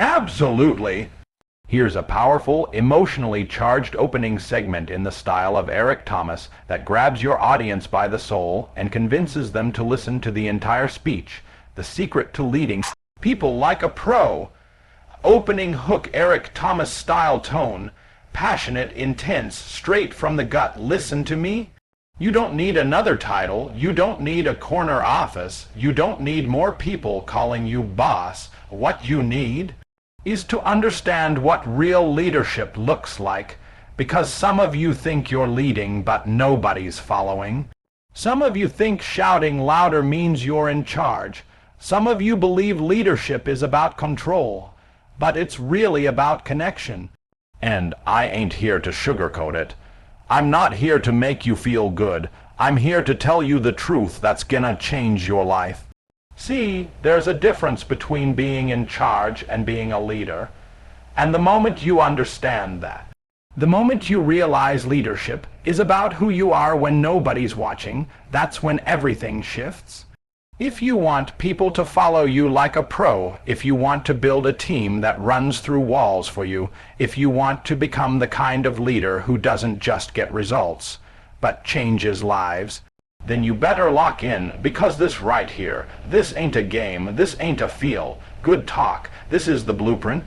Absolutely. Here's a powerful, emotionally charged opening segment in the style of Eric Thomas that grabs your audience by the soul and convinces them to listen to the entire speech. The secret to leading people like a pro. Opening hook, Eric Thomas style tone. Passionate, intense, straight from the gut. Listen to me. You don't need another title. You don't need a corner office. You don't need more people calling you boss. What you need is to understand what real leadership looks like, because some of you think you're leading, but nobody's following. Some of you think shouting louder means you're in charge. Some of you believe leadership is about control, but it's really about connection. And I ain't here to sugarcoat it. I'm not here to make you feel good. I'm here to tell you the truth that's gonna change your life. See, there's a difference between being in charge and being a leader. And the moment you understand that, the moment you realize leadership is about who you are when nobody's watching, that's when everything shifts. If you want people to follow you like a pro, if you want to build a team that runs through walls for you, if you want to become the kind of leader who doesn't just get results, but changes lives, then you better lock in, because this right here, this ain't a game, this ain't a feel, good talk, this is the blueprint,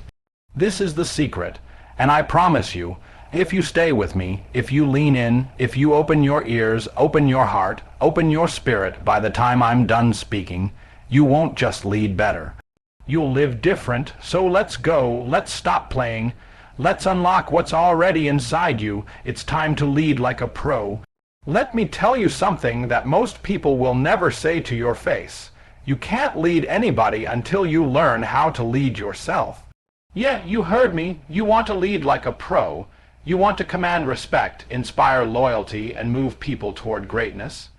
this is the secret, and I promise you, if you stay with me, if you lean in, if you open your ears, open your heart, open your spirit, by the time I'm done speaking, you won't just lead better. You'll live different, so let's go, let's stop playing, let's unlock what's already inside you, it's time to lead like a pro. Let me tell you something that most people will never say to your face. You can't lead anybody until you learn how to lead yourself. Yeah, you heard me. You want to lead like a pro. You want to command respect, inspire loyalty, and move people toward greatness.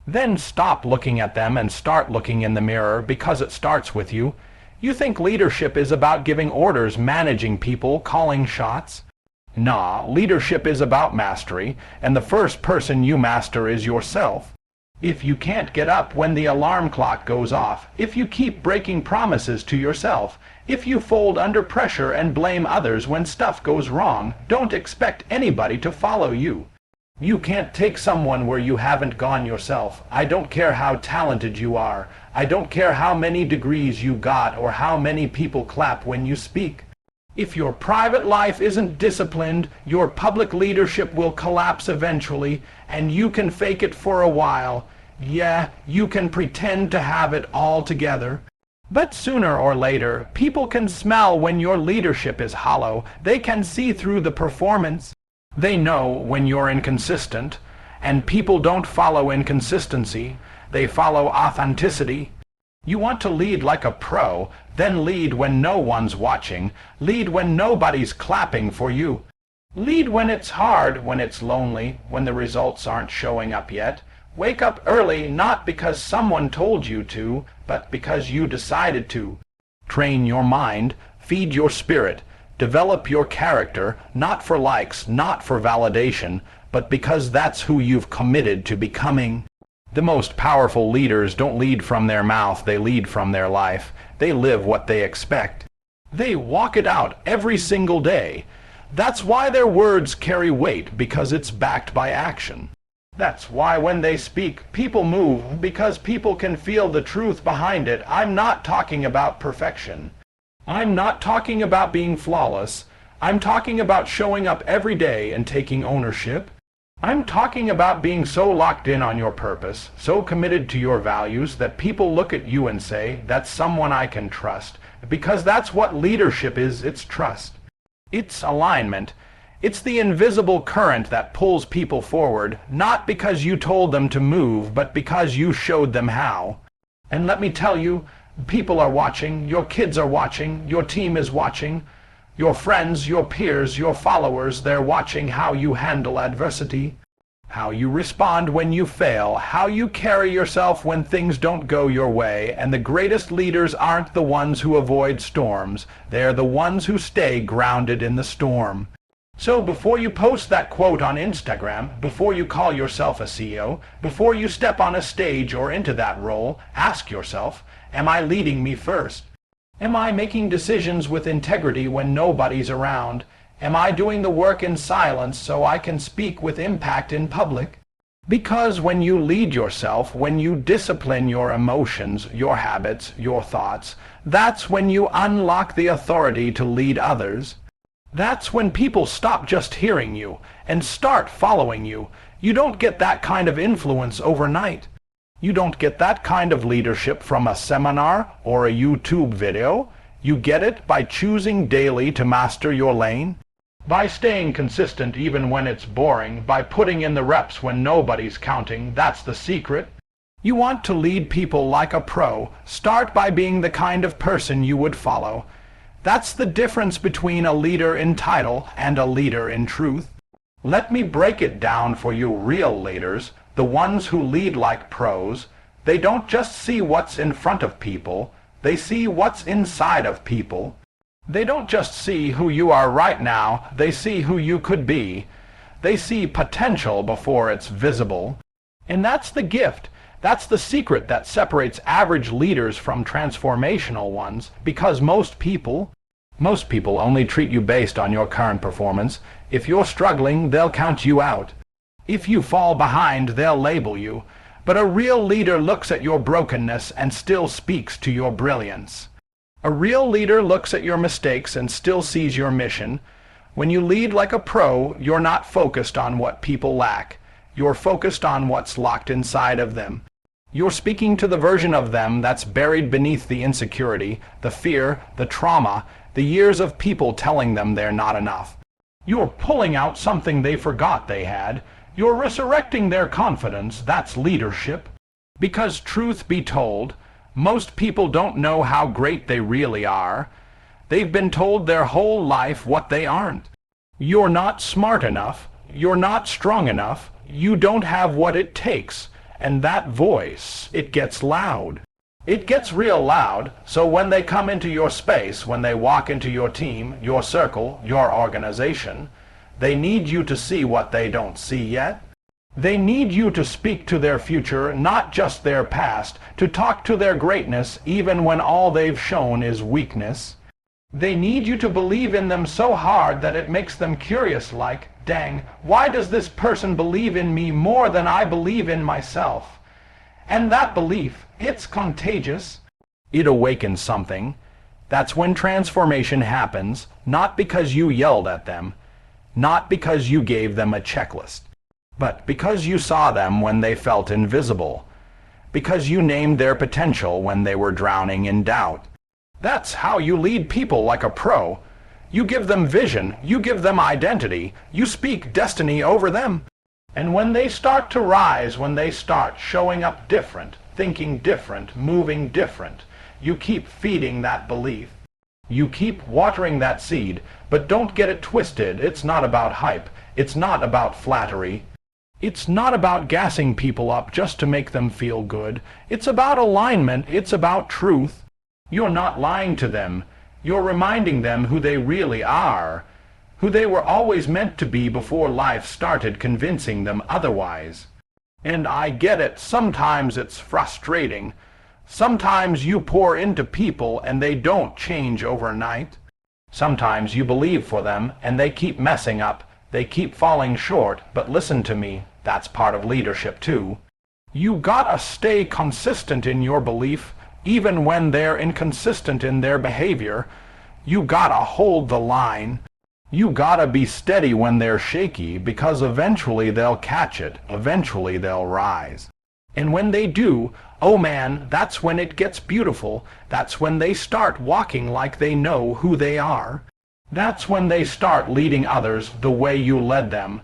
Then stop looking at them and start looking in the mirror, because it starts with you. You think leadership is about giving orders, managing people, calling shots? Nah, leadership is about mastery, and the first person you master is yourself. If you can't get up when the alarm clock goes off, if you keep breaking promises to yourself, if you fold under pressure and blame others when stuff goes wrong, don't expect anybody to follow you. You can't take someone where you haven't gone yourself. I don't care how talented you are. I don't care how many degrees you got or how many people clap when you speak. If your private life isn't disciplined, your public leadership will collapse eventually, and you can fake it for a while. Yeah, you can pretend to have it all together. But sooner or later, people can smell when your leadership is hollow. They can see through the performance. They know when you're inconsistent, and people don't follow inconsistency. They follow authenticity. You want to lead like a pro, then lead when no one's watching. Lead when nobody's clapping for you. Lead when it's hard, when it's lonely, when the results aren't showing up yet. Wake up early, not because someone told you to, but because you decided to. Train your mind, feed your spirit, develop your character, not for likes, not for validation, but because that's who you've committed to becoming. The most powerful leaders don't lead from their mouth, they lead from their life. They live what they expect. They walk it out every single day. That's why their words carry weight, because it's backed by action. That's why when they speak, people move, because people can feel the truth behind it. I'm not talking about perfection. I'm not talking about being flawless. I'm talking about showing up every day and taking ownership. I'm talking about being so locked in on your purpose, so committed to your values, that people look at you and say, that's someone I can trust. Because that's what leadership is, it's trust. It's alignment. It's the invisible current that pulls people forward, not because you told them to move, but because you showed them how. And let me tell you, people are watching, your kids are watching, your team is watching. Your friends, your peers, your followers, they're watching how you handle adversity, how you respond when you fail, how you carry yourself when things don't go your way. And the greatest leaders aren't the ones who avoid storms. They're the ones who stay grounded in the storm. So before you post that quote on Instagram, before you call yourself a CEO, before you step on a stage or into that role, ask yourself, am I leading me first? Am I making decisions with integrity when nobody's around? Am I doing the work in silence so I can speak with impact in public? Because when you lead yourself, when you discipline your emotions, your habits, your thoughts, that's when you unlock the authority to lead others. That's when people stop just hearing you and start following you. You don't get that kind of influence overnight. You don't get that kind of leadership from a seminar or a YouTube video. You get it by choosing daily to master your lane, by staying consistent even when it's boring, by putting in the reps when nobody's counting. That's the secret. You want to lead people like a pro. Start by being the kind of person you would follow. That's the difference between a leader in title and a leader in truth. Let me break it down for you real leaders, the ones who lead like pros. They don't just see what's in front of people, they see what's inside of people. They don't just see who you are right now, they see who you could be. They see potential before it's visible. And that's the gift. That's the secret that separates average leaders from transformational ones, because most people only treat you based on your current performance. If you're struggling, they'll count you out. If you fall behind, they'll label you. But a real leader looks at your brokenness and still speaks to your brilliance. A real leader looks at your mistakes and still sees your mission. When you lead like a pro, you're not focused on what people lack. You're focused on what's locked inside of them. You're speaking to the version of them that's buried beneath the insecurity, the fear, the trauma, the years of people telling them they're not enough. You're pulling out something they forgot they had. You're resurrecting their confidence. That's leadership. Because truth be told, most people don't know how great they really are. They've been told their whole life what they aren't. You're not smart enough. You're not strong enough. You don't have what it takes. And that voice, it gets loud. It gets real loud, so when they come into your space, when they walk into your team, your circle, your organization, they need you to see what they don't see yet. They need you to speak to their future, not just their past, to talk to their greatness even when all they've shown is weakness. They need you to believe in them so hard that it makes them curious, like, dang, why does this person believe in me more than I believe in myself? And that belief, it's contagious. It awakens something. That's when transformation happens, not because you yelled at them, not because you gave them a checklist, but because you saw them when they felt invisible, because you named their potential when they were drowning in doubt. That's how you lead people like a pro. You give them vision, you give them identity, you speak destiny over them. And when they start to rise, when they start showing up different, thinking different, moving different, you keep feeding that belief. You keep watering that seed, but don't get it twisted. It's not about hype. It's not about flattery. It's not about gassing people up just to make them feel good. It's about alignment. It's about truth. You're not lying to them. You're reminding them who they really are, who they were always meant to be before life started convincing them otherwise. And I get it. Sometimes it's frustrating. Sometimes you pour into people and they don't change overnight. Sometimes you believe for them and they keep messing up. They keep falling short. But listen to me, that's part of leadership too. You gotta stay consistent in your belief, even when they're inconsistent in their behavior. You gotta hold the line. You gotta be steady when they're shaky, because eventually they'll catch it. Eventually they'll rise. And when they do, oh man, that's when it gets beautiful. That's when they start walking like they know who they are. That's when they start leading others the way you led them.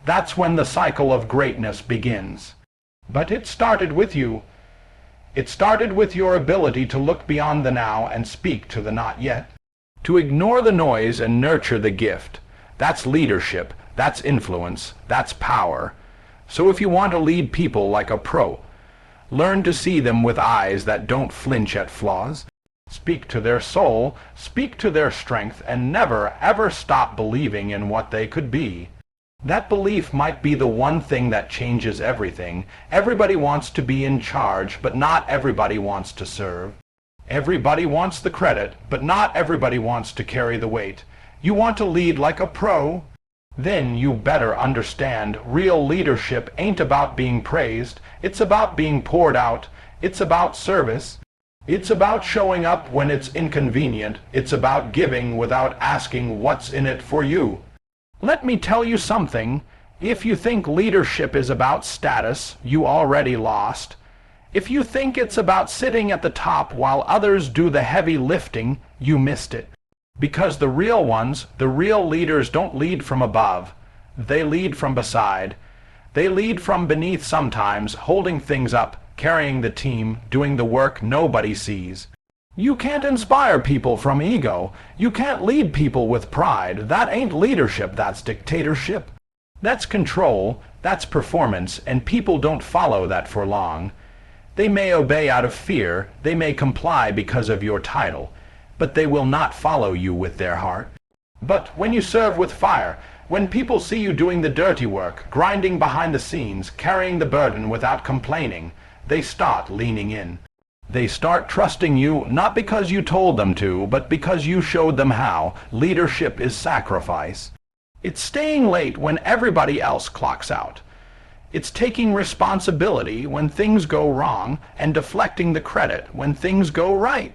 That's when the cycle of greatness begins. But it started with you. It started with your ability to look beyond the now and speak to the not yet. To ignore the noise and nurture the gift. That's leadership. That's influence. That's power. So if you want to lead people like a pro, learn to see them with eyes that don't flinch at flaws. Speak to their soul, speak to their strength, and never, ever stop believing in what they could be. That belief might be the one thing that changes everything. Everybody wants to be in charge, but not everybody wants to serve. Everybody wants the credit, but not everybody wants to carry the weight. You want to lead like a pro? Then you better understand real leadership ain't about being praised. It's about being poured out. It's about service. It's about showing up when it's inconvenient. It's about giving without asking what's in it for you. Let me tell you something. If you think leadership is about status, you already lost. If you think it's about sitting at the top while others do the heavy lifting, you missed it. Because the real ones, the real leaders don't lead from above. They lead from beside. They lead from beneath sometimes, holding things up, carrying the team, doing the work nobody sees. You can't inspire people from ego. You can't lead people with pride. That ain't leadership, that's dictatorship. That's control, that's performance, and people don't follow that for long. They may obey out of fear, they may comply because of your title, but they will not follow you with their heart. But when you serve with fire, when people see you doing the dirty work, grinding behind the scenes, carrying the burden without complaining, they start leaning in. They start trusting you not because you told them to, but because you showed them how. Leadership is sacrifice. It's staying late when everybody else clocks out. It's taking responsibility when things go wrong and deflecting the credit when things go right.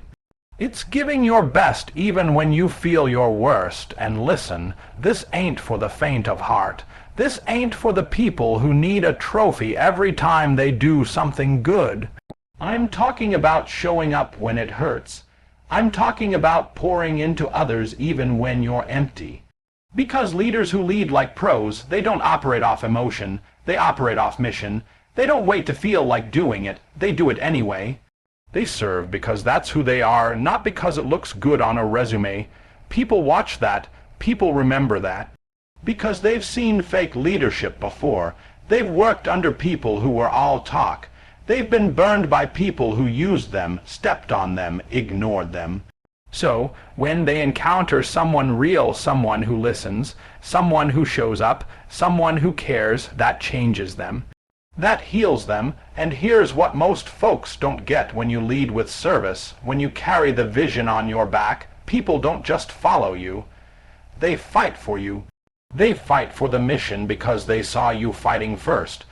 It's giving your best even when you feel your worst. And listen, this ain't for the faint of heart. This ain't for the people who need a trophy every time they do something good. I'm talking about showing up when it hurts. I'm talking about pouring into others even when you're empty. Because leaders who lead like pros, they don't operate off emotion, they operate off mission. They don't wait to feel like doing it, they do it anyway. They serve because that's who they are, not because it looks good on a resume. People watch that, people remember that. Because they've seen fake leadership before. They've worked under people who were all talk. They've been burned by people who used them, stepped on them, ignored them. So, when they encounter someone real, someone who listens, someone who shows up, someone who cares, that changes them. That heals them, and here's what most folks don't get when you lead with service. When you carry the vision on your back, people don't just follow you. They fight for you. They fight for the mission because they saw you fighting first.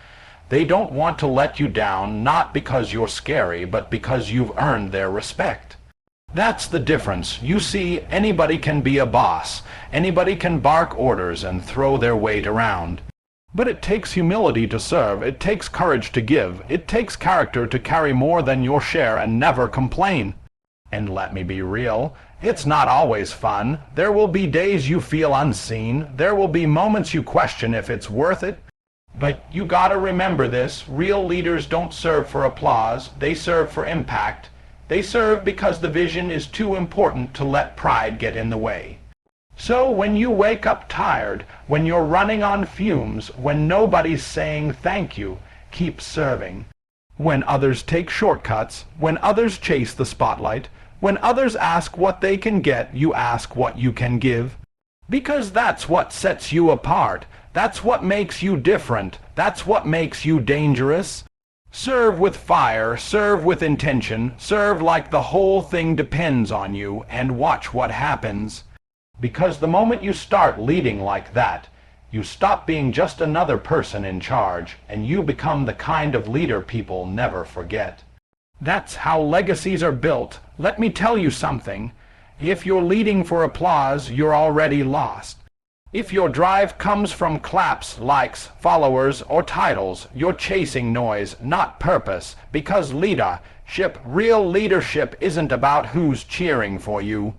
They don't want to let you down, not because you're scary, but because you've earned their respect. That's the difference. You see, anybody can be a boss. Anybody can bark orders and throw their weight around. But it takes humility to serve. It takes courage to give. It takes character to carry more than your share and never complain. And let me be real, it's not always fun. There will be days you feel unseen. There will be moments you question if it's worth it. But you gotta remember this. Real leaders don't serve for applause. They serve for impact. They serve because the vision is too important to let pride get in the way. So when you wake up tired, when you're running on fumes, when nobody's saying thank you, keep serving. When others take shortcuts, when others chase the spotlight, when others ask what they can get, you ask what you can give. Because that's what sets you apart. That's what makes you different. That's what makes you dangerous. Serve with fire, serve with intention, serve like the whole thing depends on you, and watch what happens. Because the moment you start leading like that, you stop being just another person in charge, and you become the kind of leader people never forget. That's how legacies are built. Let me tell you something. If you're leading for applause, you're already lost. If your drive comes from claps, likes, followers, or titles, you're chasing noise, not purpose, because real leadership isn't about who's cheering for you.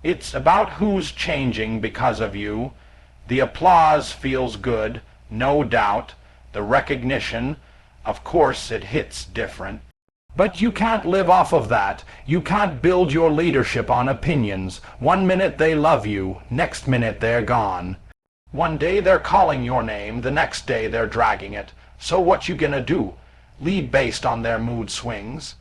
It's about who's changing because of you. The applause feels good, no doubt. The recognition, of course it hits different. But you can't live off of that. You can't build your leadership on opinions. One minute they love you, next minute they're gone. One day they're calling your name, the next day they're dragging it. So what you gonna do? Lead based on their mood swings?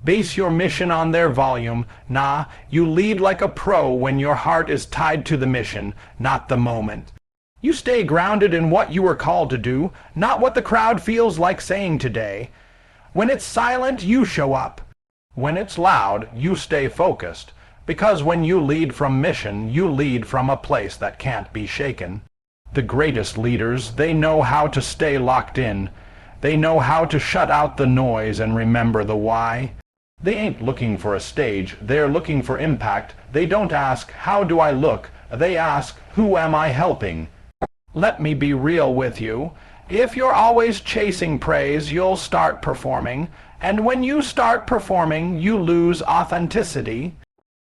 Base your mission on their volume? Nah, you lead like a pro when your heart is tied to the mission, not the moment. You stay grounded in what you were called to do, not what the crowd feels like saying today. When it's silent, you show up. When it's loud, you stay focused, because when you lead from mission, you lead from a place that can't be shaken. The greatest leaders, they know how to stay locked in. They know how to shut out the noise and remember the why. They ain't looking for a stage, they're looking for impact. They don't ask, how do I look? They ask, who am I helping? Let me be real with you. If you're always chasing praise, you'll start performing. And when you start performing, you lose authenticity.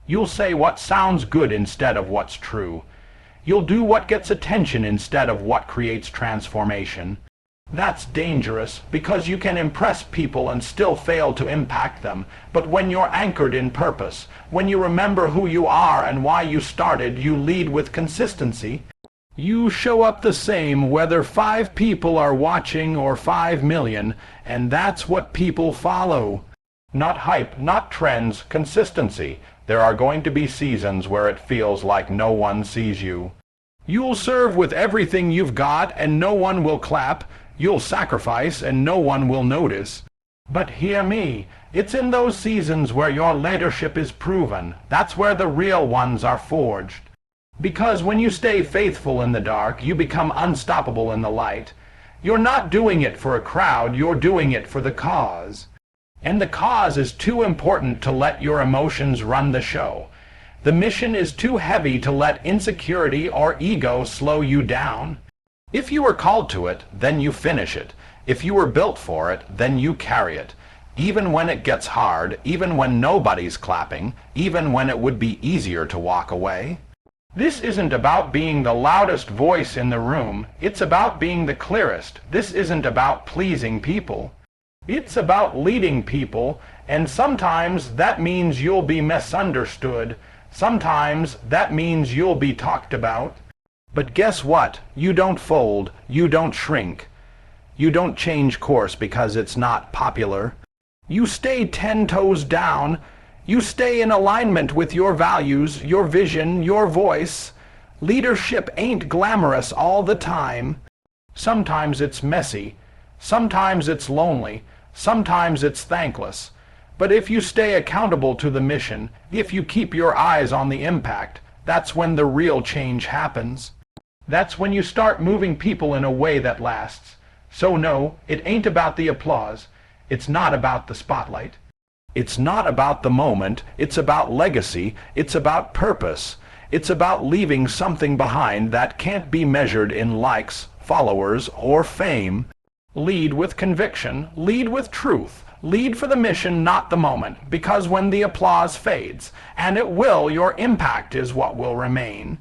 You'll say what sounds good instead of what's true. You'll do what gets attention instead of what creates transformation. That's dangerous, because you can impress people and still fail to impact them. But when you're anchored in purpose, when you remember who you are and why you started, you lead with consistency. You show up the same whether 5 people are watching or 5 million, and that's what people follow. Not hype, not trends, consistency. There are going to be seasons where it feels like no one sees you. You'll serve with everything you've got and no one will clap. You'll sacrifice and no one will notice. But hear me, it's in those seasons where your leadership is proven. That's where the real ones are forged. Because when you stay faithful in the dark, you become unstoppable in the light. You're not doing it for a crowd, you're doing it for the cause. And the cause is too important to let your emotions run the show. The mission is too heavy to let insecurity or ego slow you down. If you were called to it, then you finish it. If you were built for it, then you carry it. Even when it gets hard, even when nobody's clapping, even when it would be easier to walk away. This isn't about being the loudest voice in the room. It's about being the clearest. This isn't about pleasing people. It's about leading people, and sometimes that means you'll be misunderstood. Sometimes that means you'll be talked about. But guess what? You don't fold. You don't shrink. You don't change course because it's not popular. You stay 10 toes down. You stay in alignment with your values, your vision, your voice. Leadership ain't glamorous all the time. Sometimes it's messy. Sometimes it's lonely. Sometimes it's thankless. But if you stay accountable to the mission, if you keep your eyes on the impact, that's when the real change happens. That's when you start moving people in a way that lasts. So no, it ain't about the applause. It's not about the spotlight. It's not about the moment. It's about legacy. It's about purpose. It's about leaving something behind that can't be measured in likes, followers, or fame. Lead with conviction. Lead with truth. Lead for the mission, not the moment, because when the applause fades, and it will, your impact is what will remain.